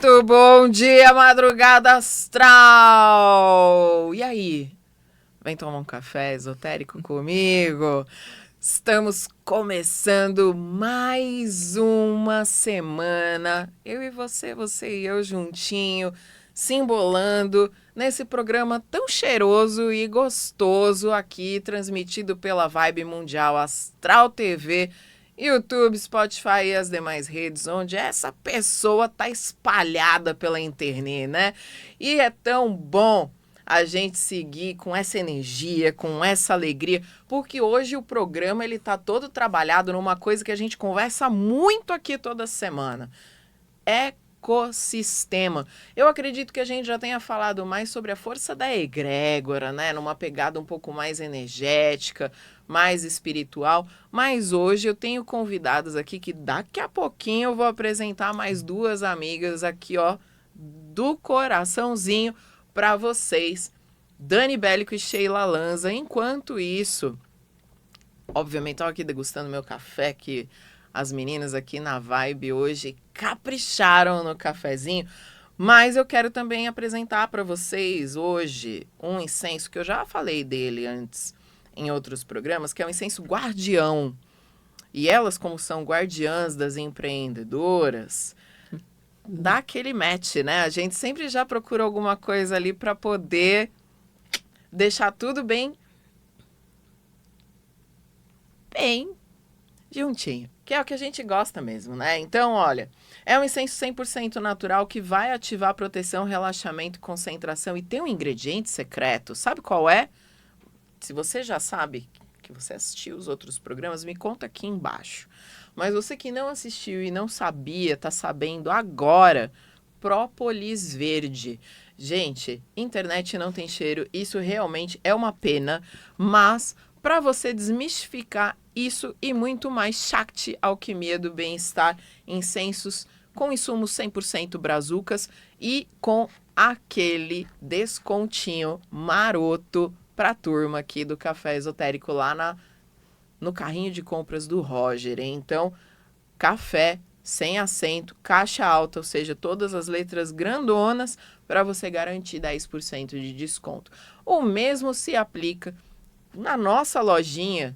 Muito bom dia, madrugada astral! E aí? Vem tomar um café esotérico comigo? Estamos começando mais uma semana. Eu e você e eu juntinho, se embolando nesse programa tão cheiroso e gostoso aqui, transmitido pela Vibe Mundial Astral TV, YouTube, Spotify e as demais redes, onde essa pessoa tá espalhada pela internet, né? E é tão bom a gente seguir com essa energia, com essa alegria, porque hoje o programa ele tá todo trabalhado numa coisa que a gente conversa muito aqui toda semana. Ecossistema. Eu acredito que a gente já tenha falado mais sobre a força da egrégora, né? Numa pegada um pouco mais energética, mais espiritual, mas hoje eu tenho convidados aqui que daqui a pouquinho eu vou apresentar mais duas amigas aqui, ó, do coraçãozinho para vocês, Dani Bélico e Sheila Lanza. Enquanto isso, obviamente, estou aqui degustando meu café, que as meninas aqui na Vibe hoje capricharam no cafezinho, mas eu quero também apresentar para vocês hoje um incenso que eu já falei dele antes em outros programas, que é o incenso guardião. E elas, como são guardiãs das empreendedoras, dá aquele match, né? A gente sempre já procura alguma coisa ali para poder deixar tudo bem juntinho, que é o que a gente gosta mesmo, né? Então, olha, é um incenso 100% natural que vai ativar proteção, relaxamento, concentração e tem um ingrediente secreto. Sabe qual é? Se você já sabe, que você assistiu os outros programas, me conta aqui embaixo. Mas você que não assistiu e não sabia, tá sabendo agora, própolis verde. Gente, internet não tem cheiro, isso realmente é uma pena, mas para você desmistificar isso e muito mais, Shakti Alquimia do Bem-Estar, incensos com insumos 100% brazucas e com aquele descontinho maroto para a turma aqui do Café Esotérico lá no carrinho de compras do Roger, hein? Então, café sem acento, caixa alta, ou seja, todas as letras grandonas para você garantir 10% de desconto. O mesmo se aplica na nossa lojinha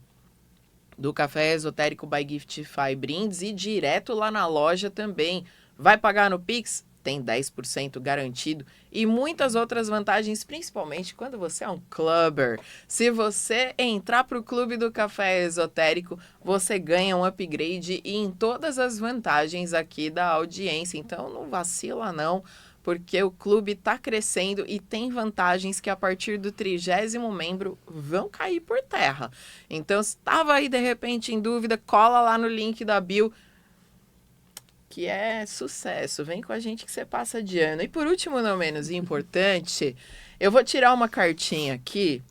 do Café Esotérico by Giftify Brindes e direto lá na loja também. Vai pagar no Pix? Tem 10% garantido e muitas outras vantagens, principalmente quando você é um clubber. Se você entrar para o Clube do Café Esotérico, você ganha um upgrade e em todas as vantagens aqui da audiência. Então não vacila não, porque o clube está crescendo e tem vantagens que a partir do 30º membro vão cair por terra. Então se estava aí de repente em dúvida, cola lá no link da bio, que é sucesso. Vem com a gente que você passa de ano. E por último, não menos importante, eu vou tirar uma cartinha aqui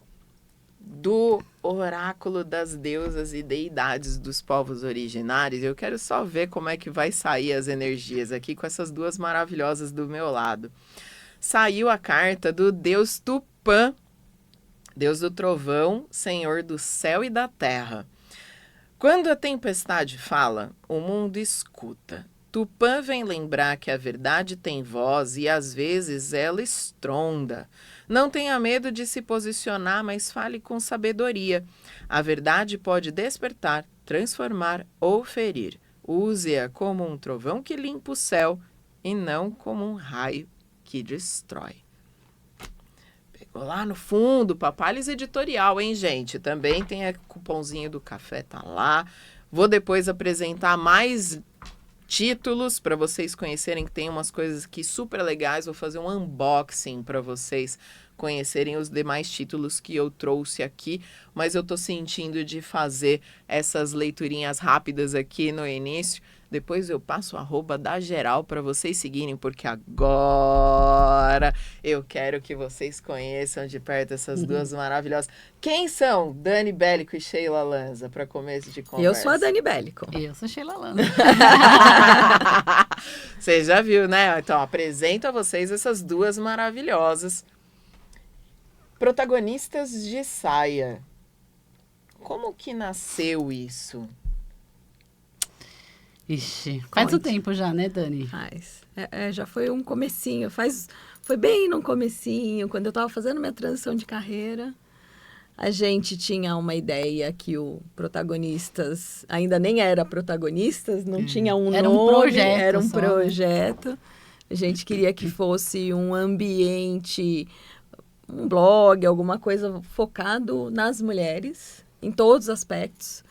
do oráculo das deusas e deidades dos povos originários. Eu quero só ver como é que vai sair as energias aqui com essas duas maravilhosas do meu lado. Saiu a carta do deus Tupã, deus do trovão, senhor do céu e da terra. Quando a tempestade fala, o mundo escuta. Tupã vem lembrar que a verdade tem voz e às vezes ela estronda. Não tenha medo de se posicionar, mas fale com sabedoria. A verdade pode despertar, transformar ou ferir. Use-a como um trovão que limpa o céu e não como um raio que destrói. Pegou lá no fundo, Papalis Editorial, hein, gente? Também tem o cupomzinho do café, tá lá. Vou depois apresentar mais títulos para vocês conhecerem, que tem umas coisas aqui super legais. Vou fazer um unboxing para vocês conhecerem os demais títulos que eu trouxe aqui, mas eu tô sentindo de fazer essas leiturinhas rápidas aqui no início. Depois eu passo o arroba da geral para vocês seguirem, porque agora eu quero que vocês conheçam de perto essas duas maravilhosas. Quem são Dani Bélico e Sheila Lanza, para começo de conversa? Eu sou a Dani Bélico. Eu sou Sheila Lanza. Você já viu, né? Então, apresento a vocês essas duas maravilhosas protagonistas de saia. Como que nasceu isso? Ixi, faz um Conte. tempo já, né, Dani? Mas já foi um comecinho, foi bem no comecinho, quando eu estava fazendo minha transição de carreira. A gente tinha uma ideia que o protagonistas ainda nem era protagonistas, não tinha um Era um nome, projeto era um só, né? projeto. A gente queria que fosse um ambiente, um blog, alguma coisa focado nas mulheres, em todos os aspectos.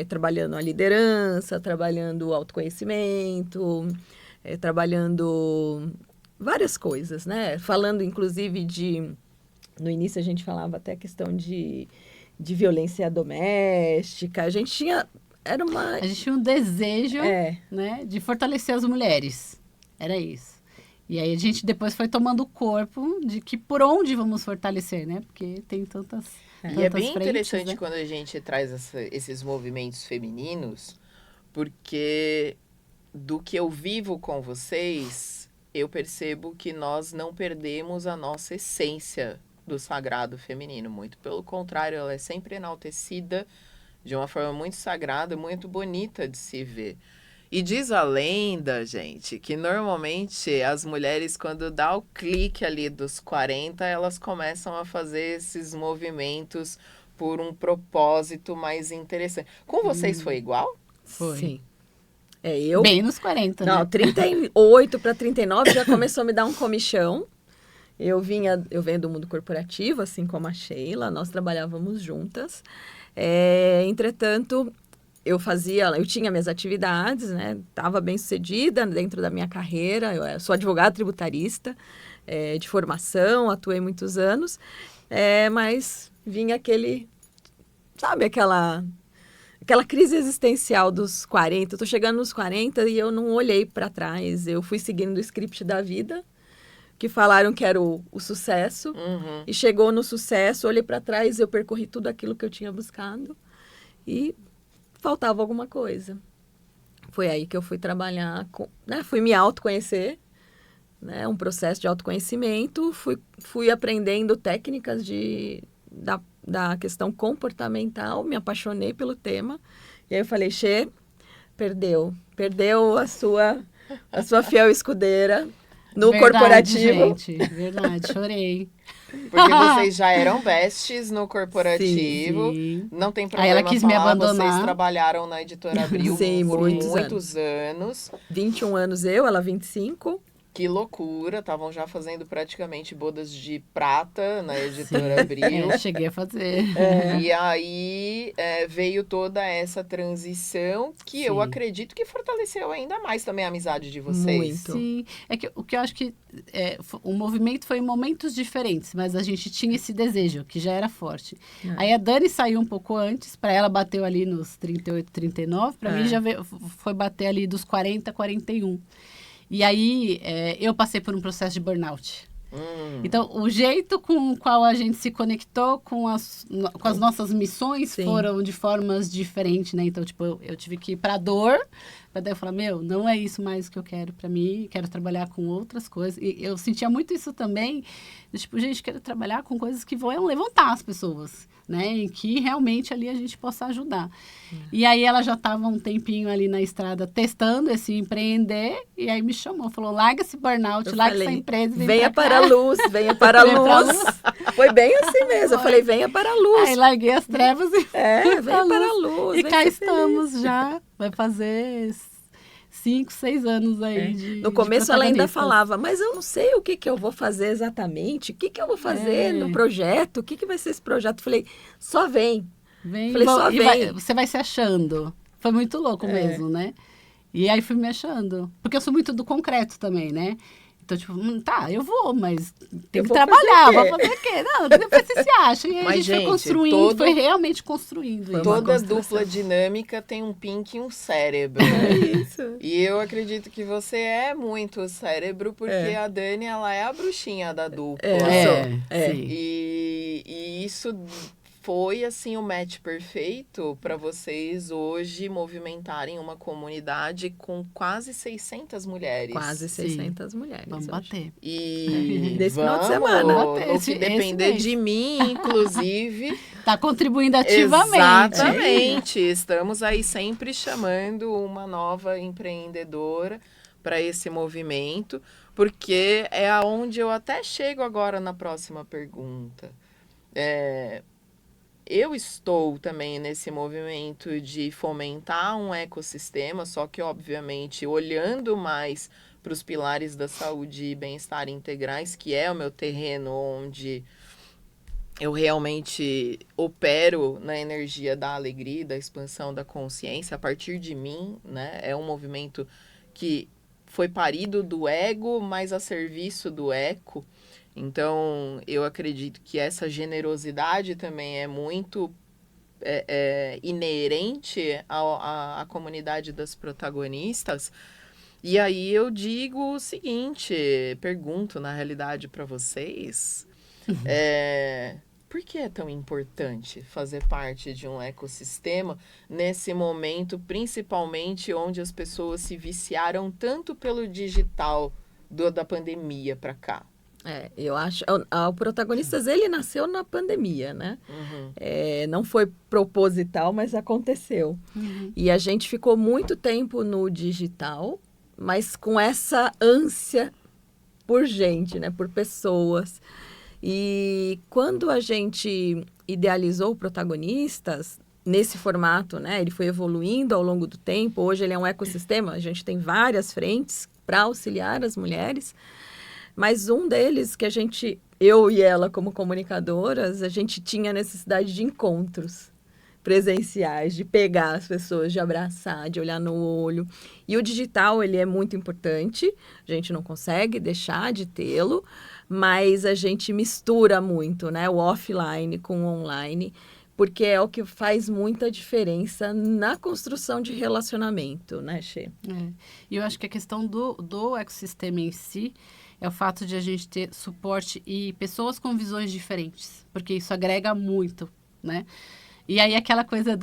Trabalhando a liderança, trabalhando o autoconhecimento, trabalhando várias coisas, né? Falando, inclusive, no início a gente falava até a questão de violência doméstica. A gente tinha... Era uma... A gente tinha um desejo, É, né, de fortalecer as mulheres. Era isso. E aí a gente depois foi tomando corpo de que por onde vamos fortalecer, né? Porque tem tantas E é bem frentes, interessante né? quando a gente traz esses movimentos femininos, porque do que eu vivo com vocês, eu percebo que nós não perdemos a nossa essência do sagrado feminino. Muito pelo contrário, ela é sempre enaltecida de uma forma muito sagrada, muito bonita de se ver. E diz a lenda, gente, que normalmente as mulheres, quando dá o clique ali dos 40, elas começam a fazer esses movimentos por um propósito mais interessante. Com vocês foi igual? Foi. sim. Eu... Bem nos 40, Não, né? 38 para 39 já começou a me dar um comichão. Eu venho do mundo corporativo, assim como a Sheila, nós trabalhávamos juntas. Entretanto, eu tinha minhas atividades, né? Estava bem sucedida dentro da minha carreira. Eu sou advogada tributarista de formação, atuei muitos anos, mas vinha aquela crise existencial dos 40. Eu tô chegando nos 40 e eu não olhei para trás. Eu fui seguindo o script da vida, que falaram que era o sucesso. Uhum. E chegou no sucesso, olhei para trás, eu percorri tudo aquilo que eu tinha buscado. E faltava alguma coisa. Foi aí que eu fui trabalhar, fui me autoconhecer, né? Um processo de autoconhecimento. Fui aprendendo técnicas da questão comportamental, me apaixonei pelo tema. E aí eu falei, perdeu a sua fiel escudeira no Verdade, corporativo. gente. Verdade, chorei. Porque vocês já eram bestes no corporativo. Sim. Não tem Aí problema ela quis me falar, abandonar. vocês trabalharam na Editora Abril Sim, por muitos muitos anos. 21 anos ela 25. Que loucura, estavam já fazendo praticamente bodas de prata na Editora Abril. Cheguei a fazer. E aí veio toda essa transição que eu Sim. acredito que fortaleceu ainda mais também a amizade de vocês. Muito. Sim, o que eu acho que o movimento foi em momentos diferentes, mas a gente tinha esse desejo, que já era forte. Aí a Dani saiu um pouco antes, para ela bateu ali nos 38, 39, para mim já foi bater ali dos 40, 41. E aí eu passei por um processo de burnout. Então, o jeito com o qual a gente se conectou com as nossas missões Sim. foram de formas diferentes, né? Então, tipo, eu tive que ir pra dor, pra daí eu falar, não é isso mais que eu quero pra mim, quero trabalhar com outras coisas. E eu sentia muito isso também, tipo, gente, quero trabalhar com coisas que vão levantar as pessoas, né? E que realmente ali a gente possa ajudar. E aí ela já estava um tempinho ali na estrada testando esse empreender, e aí me chamou, falou, larga esse burnout, larga essa empresa, venha para a luz, venha para a luz. Foi bem assim mesmo, eu falei, venha para a luz. Aí larguei as trevas e venha para a luz. E cá estamos já, vai fazer 5, 6 anos aí No começo ela ainda falava, mas eu não sei o que eu vou fazer exatamente, o que eu vou fazer no projeto, o que vai ser esse projeto. Falei, só vem. Falei, só vem. Você vai se achando. Foi muito louco mesmo, né? E aí fui me achando. Porque eu sou muito do concreto também, né? Então, tipo, tá, eu vou, mas tem que trabalhar, vou fazer o quê? Não, depois você se acha. E aí a gente foi construindo, foi realmente construindo. Toda dupla dinâmica tem um pink e um cérebro. É isso. E eu acredito que você é muito cérebro, porque a Dani, ela é a bruxinha da dupla. Sim. E isso foi assim o match perfeito para vocês hoje movimentarem uma comunidade com quase 600 mulheres. Quase 600 mulheres. Vamos hoje. bater. E Nesse final de vamos, semana. no que depender de mim, inclusive. Tá contribuindo ativamente. Exatamente. Estamos aí sempre chamando uma nova empreendedora para esse movimento, porque é aonde eu até chego agora na próxima pergunta. Eu estou também nesse movimento de fomentar um ecossistema, só que, obviamente, olhando mais para os pilares da saúde e bem-estar integrais, que é o meu terreno onde eu realmente opero na energia da alegria, da expansão da consciência a partir de mim, né? É um movimento que foi parido do ego, mas a serviço do eco. Então, eu acredito que essa generosidade também é muito inerente à comunidade das protagonistas. E aí eu digo o seguinte, pergunto na realidade para vocês, por que é tão importante fazer parte de um ecossistema nesse momento, principalmente onde as pessoas se viciaram tanto pelo digital da pandemia para cá? Eu acho, o Protagonistas, ele nasceu na pandemia, né? Uhum. Não foi proposital, mas aconteceu. Uhum. E a gente ficou muito tempo no digital, mas com essa ânsia por gente, né? Por pessoas. E quando a gente idealizou o Protagonistas, nesse formato, né? Ele foi evoluindo ao longo do tempo. Hoje ele é um ecossistema, a gente tem várias frentes para auxiliar as mulheres. Mas um deles que eu e ela como comunicadoras, a gente tinha necessidade de encontros presenciais, de pegar as pessoas, de abraçar, de olhar no olho. E o digital, ele é muito importante, a gente não consegue deixar de tê-lo, mas a gente mistura muito, né? O offline com o online, porque é o que faz muita diferença na construção de relacionamento, né, Xê? E eu acho que a questão do ecossistema em si é o fato de a gente ter suporte e pessoas com visões diferentes, porque isso agrega muito, né? E aí aquela coisa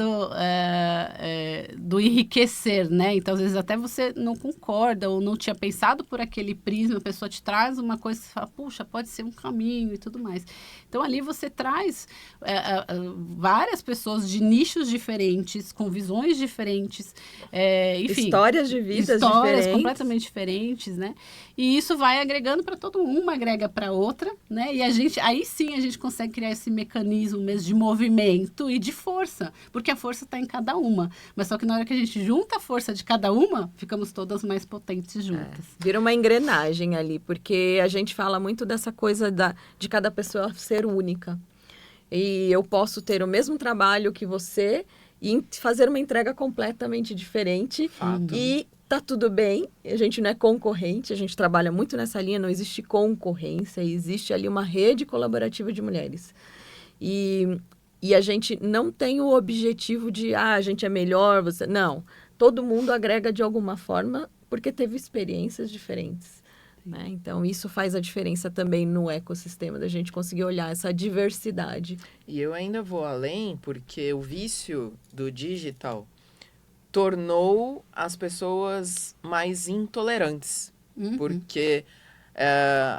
do enriquecer, né? Então, às vezes, até você não concorda ou não tinha pensado por aquele prisma, a pessoa te traz uma coisa que você fala, puxa, pode ser um caminho e tudo mais. Então, ali você traz várias pessoas de nichos diferentes, com visões diferentes, enfim. Histórias de vidas histórias diferentes. completamente diferentes, né? E isso vai agregando para todo mundo, uma agrega para outra, né? E aí sim a gente consegue criar esse mecanismo mesmo de movimento e de força, porque a força está em cada uma. Mas só que na hora que a gente junta a força de cada uma, ficamos todas mais potentes juntas. Vira uma engrenagem ali, porque a gente fala muito dessa coisa de cada pessoa ser única. E eu posso ter o mesmo trabalho que você e fazer uma entrega completamente diferente. Fato. E tá tudo bem, a gente não é concorrente, a gente trabalha muito nessa linha, não existe concorrência, existe ali uma rede colaborativa de mulheres. E a gente não tem o objetivo de, a gente é melhor, você... Não, todo mundo agrega de alguma forma, porque teve experiências diferentes. Né? Então, isso faz a diferença também no ecossistema, da gente conseguir olhar essa diversidade. E eu ainda vou além, porque o vício do digital tornou as pessoas mais intolerantes. Uhum. Porque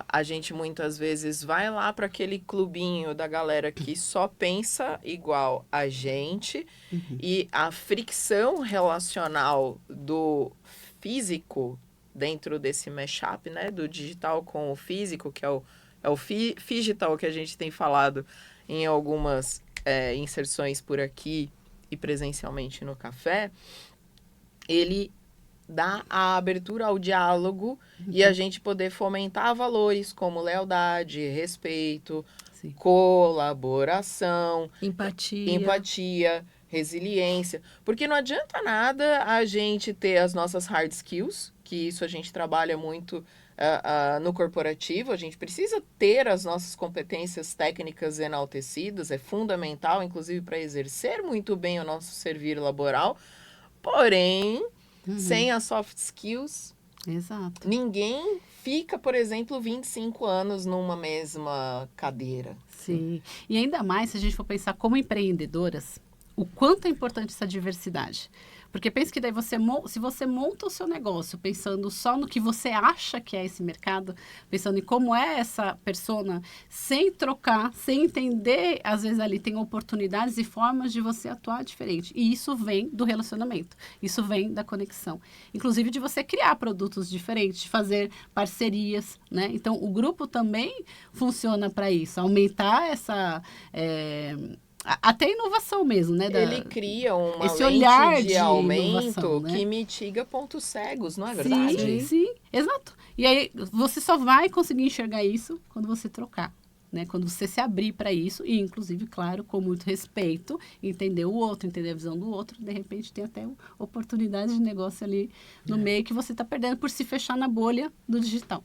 a gente muitas vezes vai lá para aquele clubinho da galera que só pensa igual a gente. Uhum. E a fricção relacional do físico dentro desse mashup, né? Do digital com o físico, que é o figital que a gente tem falado em algumas inserções por aqui e presencialmente no café, ele dá a abertura ao diálogo e a gente poder fomentar valores como lealdade, respeito, Sim. colaboração, Empatia, resiliência. Porque não adianta nada a gente ter as nossas hard skills, que isso a gente trabalha muito no corporativo, a gente precisa ter as nossas competências técnicas enaltecidas, é fundamental, inclusive, para exercer muito bem o nosso servir laboral, porém, sem as soft skills, Exato. ninguém fica, por exemplo, 25 anos numa mesma cadeira. Sim. E ainda mais se a gente for pensar como empreendedoras, o quanto é importante essa diversidade. Porque pensa que daí se você monta o seu negócio pensando só no que você acha que é esse mercado, pensando em como é essa persona, sem trocar, sem entender, às vezes ali tem oportunidades e formas de você atuar diferente. E isso vem do relacionamento, isso vem da conexão. Inclusive de você criar produtos diferentes, de fazer parcerias, né? Então, o grupo também funciona para isso, aumentar essa... até inovação mesmo, né? Ele cria uma esse lente olhar de de aumento inovação, né? que mitiga pontos cegos, não é verdade? Sim, sim, exato. E aí você só vai conseguir enxergar isso quando você trocar, né? Quando você se abrir para isso e, inclusive, claro, com muito respeito, entender o outro, entender a visão do outro, de repente tem até oportunidade de negócio ali no meio que você está perdendo por se fechar na bolha do digital.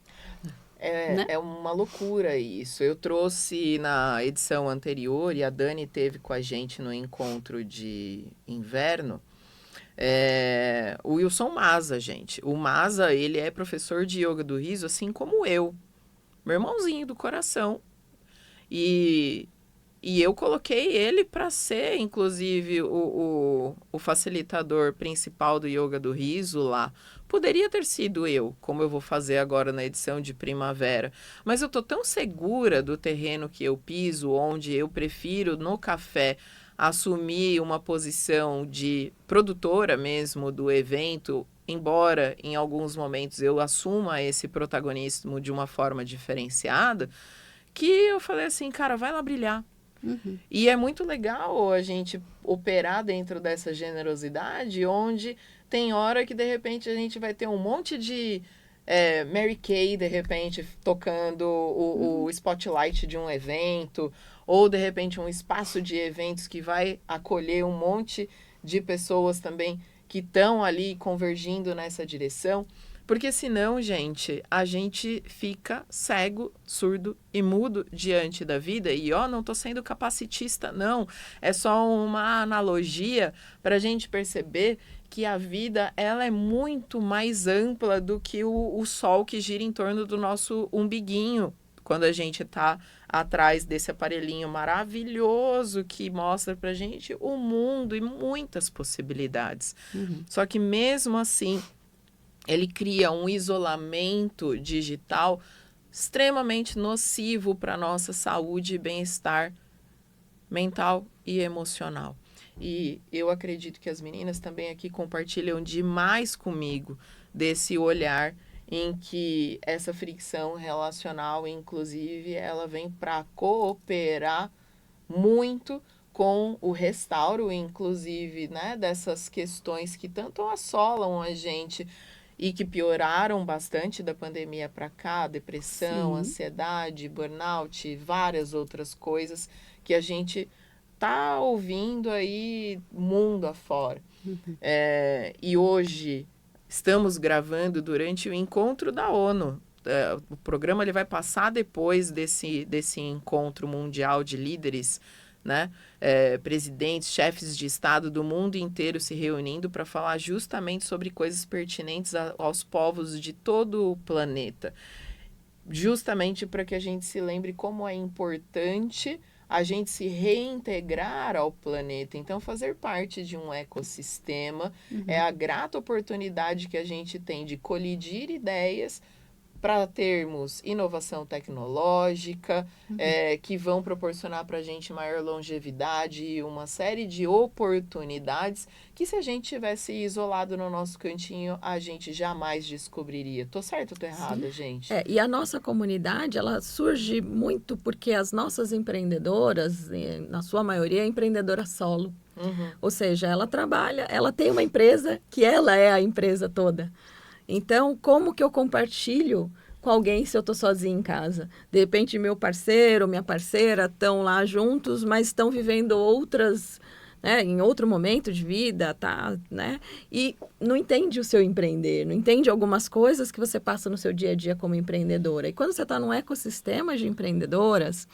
Né? É uma loucura isso. Eu trouxe na edição anterior, e a Dani teve com a gente no encontro de inverno, o Wilson Maza, gente. O Maza, ele é professor de yoga do riso, assim como eu. Meu irmãozinho do coração. E eu coloquei ele para ser, inclusive, o facilitador principal do yoga do riso lá. Poderia ter sido eu, como eu vou fazer agora na edição de primavera. Mas eu tô tão segura do terreno que eu piso, onde eu prefiro, no café, assumir uma posição de produtora mesmo do evento, embora em alguns momentos eu assuma esse protagonismo de uma forma diferenciada, que eu falei assim, cara, vai lá brilhar. Uhum. E é muito legal a gente operar dentro dessa generosidade, onde tem hora que, de repente, a gente vai ter um monte de Mary Kay, de repente, tocando o spotlight de um evento, ou, de repente, um espaço de eventos que vai acolher um monte de pessoas também que estão ali convergindo nessa direção. Porque senão, gente, a gente fica cego, surdo e mudo diante da vida. E, não tô sendo capacitista, não. É só uma analogia para a gente perceber que a vida, ela é muito mais ampla do que o sol que gira em torno do nosso umbiguinho. Quando a gente tá atrás desse aparelhinho maravilhoso que mostra pra gente o mundo e muitas possibilidades. Uhum. Só que mesmo assim, ele cria um isolamento digital extremamente nocivo para a nossa saúde e bem-estar mental e emocional. E eu acredito que as meninas também aqui compartilham demais comigo desse olhar em que essa fricção relacional, inclusive, ela vem para cooperar muito com o restauro, inclusive, né, dessas questões que tanto assolam a gente e que pioraram bastante da pandemia para cá, depressão, Sim. ansiedade, burnout, várias outras coisas que a gente tá ouvindo aí mundo afora. Uhum. E hoje estamos gravando durante o encontro da ONU. O programa ele vai passar depois desse encontro mundial de líderes, né? Presidentes, chefes de Estado do mundo inteiro se reunindo para falar justamente sobre coisas pertinentes aos povos de todo o planeta. Justamente para que a gente se lembre como é importante a gente se reintegrar ao planeta. Então, fazer parte de um ecossistema é a grata oportunidade que a gente tem de colidir ideias para termos inovação tecnológica, que vão proporcionar para a gente maior longevidade e uma série de oportunidades que, se a gente tivesse isolado no nosso cantinho, a gente jamais descobriria. Tô certo ou tô errada, gente? E a nossa comunidade, ela surge muito porque as nossas empreendedoras, na sua maioria, é empreendedora solo. Uhum. Ou seja, ela trabalha, ela tem uma empresa que ela é a empresa toda. Então, como que eu compartilho com alguém se eu estou sozinha em casa? De repente, meu parceiro, minha parceira estão lá juntos, mas estão vivendo outras, né, em outro momento de vida, tá, né? E não entende o seu empreender, não entende algumas coisas que você passa no seu dia a dia como empreendedora. E quando você está num ecossistema de empreendedoras,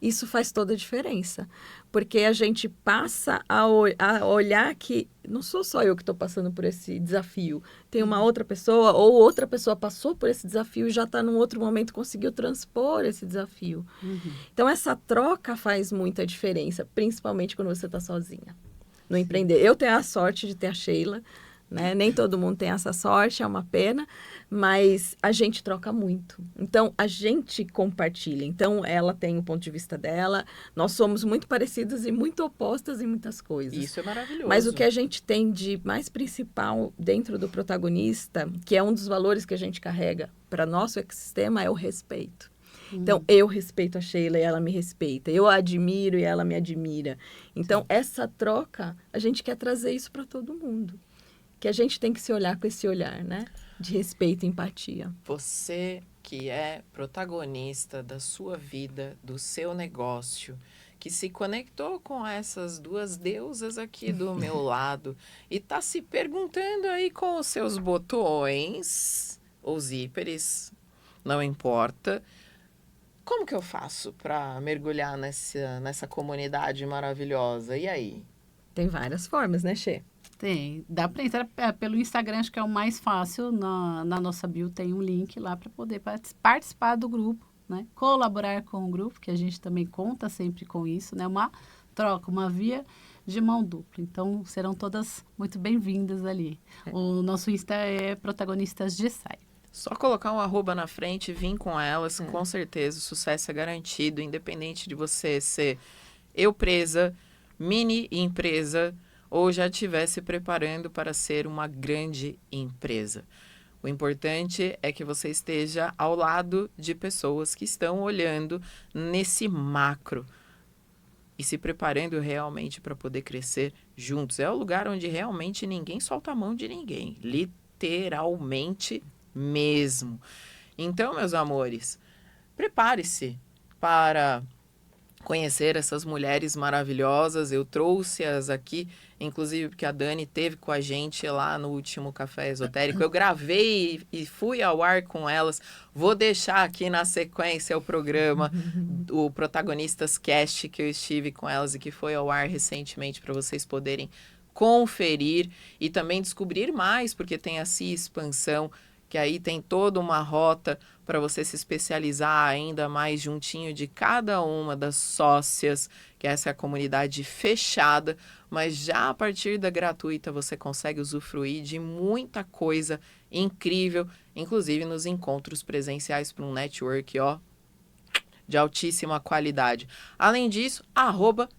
isso faz toda a diferença. Porque a gente passa a olhar que não sou só eu que estou passando por esse desafio. Tem uma outra pessoa, ou outra pessoa passou por esse desafio e já está num outro momento, conseguiu transpor esse desafio. Então, essa troca faz muita diferença, principalmente quando você está sozinha. No empreender. Eu tenho a sorte de ter a Sheila, né? Nem todo mundo tem essa sorte, é uma pena, mas a gente troca muito. Então, a gente compartilha. Então, ela tem o ponto de vista dela, nós somos muito parecidas e muito opostas em muitas coisas. Isso é maravilhoso. Mas o que a gente tem de mais principal dentro do protagonista, que é um dos valores que a gente carrega para nosso ecossistema, é o respeito. Então, eu respeito a Sheila e ela me respeita. Eu a admiro e ela me admira. Então, essa troca, a gente quer trazer isso para todo mundo. Que a gente tem que se olhar com esse olhar, né? De respeito e empatia. Você que é protagonista da sua vida, do seu negócio, que se conectou com essas duas deusas aqui do meu lado e tá se perguntando aí com os seus botões ou zíperes, não importa, como que eu faço para mergulhar nessa comunidade maravilhosa? E aí? Tem várias formas, né, Xê? Tem. Dá para entrar pelo Instagram, acho que é o mais fácil. Na nossa bio tem um link lá para poder participar do grupo, né? Colaborar com o grupo, que a gente também conta sempre com isso, né? Uma troca, uma via de mão dupla. Então, serão todas muito bem-vindas ali. O nosso Insta é Protagonistas de Sai. Só colocar um @ na frente e vir com elas, com certeza o sucesso é garantido, independente de você ser presa, mini empresa, ou já estiver se preparando para ser uma grande empresa. O importante é que você esteja ao lado de pessoas que estão olhando nesse macro e se preparando realmente para poder crescer juntos. É o lugar onde realmente ninguém solta a mão de ninguém, literalmente mesmo. Então, meus amores, prepare-se para conhecer essas mulheres maravilhosas. Eu trouxe-as aqui, inclusive porque a Dani esteve com a gente lá no último Café Esotérico. Eu gravei e fui ao ar com elas. Vou deixar aqui na sequência o programa, o Protagonistas Cast, que eu estive com elas e que foi ao ar recentemente, para vocês poderem conferir e também descobrir mais, porque tem a CIA Expansão, que aí tem toda uma rota para você se especializar ainda mais juntinho de cada uma das sócias, que essa é a comunidade fechada, mas já a partir da gratuita você consegue usufruir de muita coisa incrível, inclusive nos encontros presenciais para um network, de altíssima qualidade. Além disso,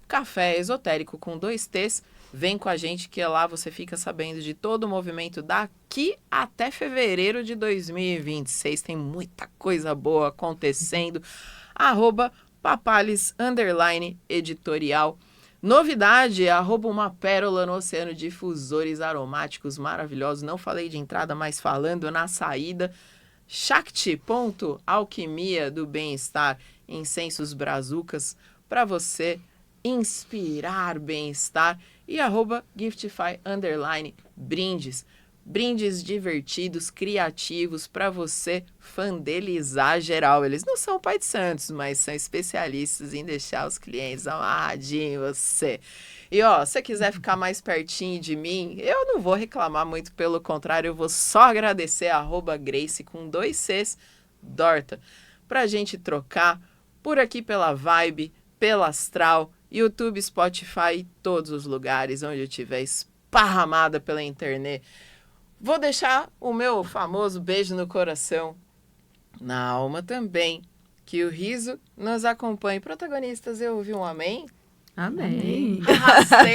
@Café Esotérico com 2 T's. Vem com a gente que lá você fica sabendo de todo o movimento daqui até fevereiro de 2026. Tem muita coisa boa acontecendo. @Papales_editorial. Novidade, @uma pérola no oceano de difusores aromáticos maravilhosos. Não falei de entrada, mas falando na saída. Shakti.alquimia do bem-estar. Incensos brazucas para você inspirar bem-estar. E @Giftify_brindes. Brindes divertidos, criativos, para você fandelizar geral. Eles não são pai de santos, mas são especialistas em deixar os clientes amadinhos em você. E se você quiser ficar mais pertinho de mim, eu não vou reclamar muito, pelo contrário, eu vou só agradecer @Grace com 2 Cs, Dorta, pra gente trocar por aqui pela Vibe, pela Astral, YouTube, Spotify e todos os lugares onde eu estiver esparramada pela internet. Vou deixar o meu famoso beijo no coração, na alma também. Que o riso nos acompanhe. Protagonistas, eu ouvi um amém? Amém. Arrastei!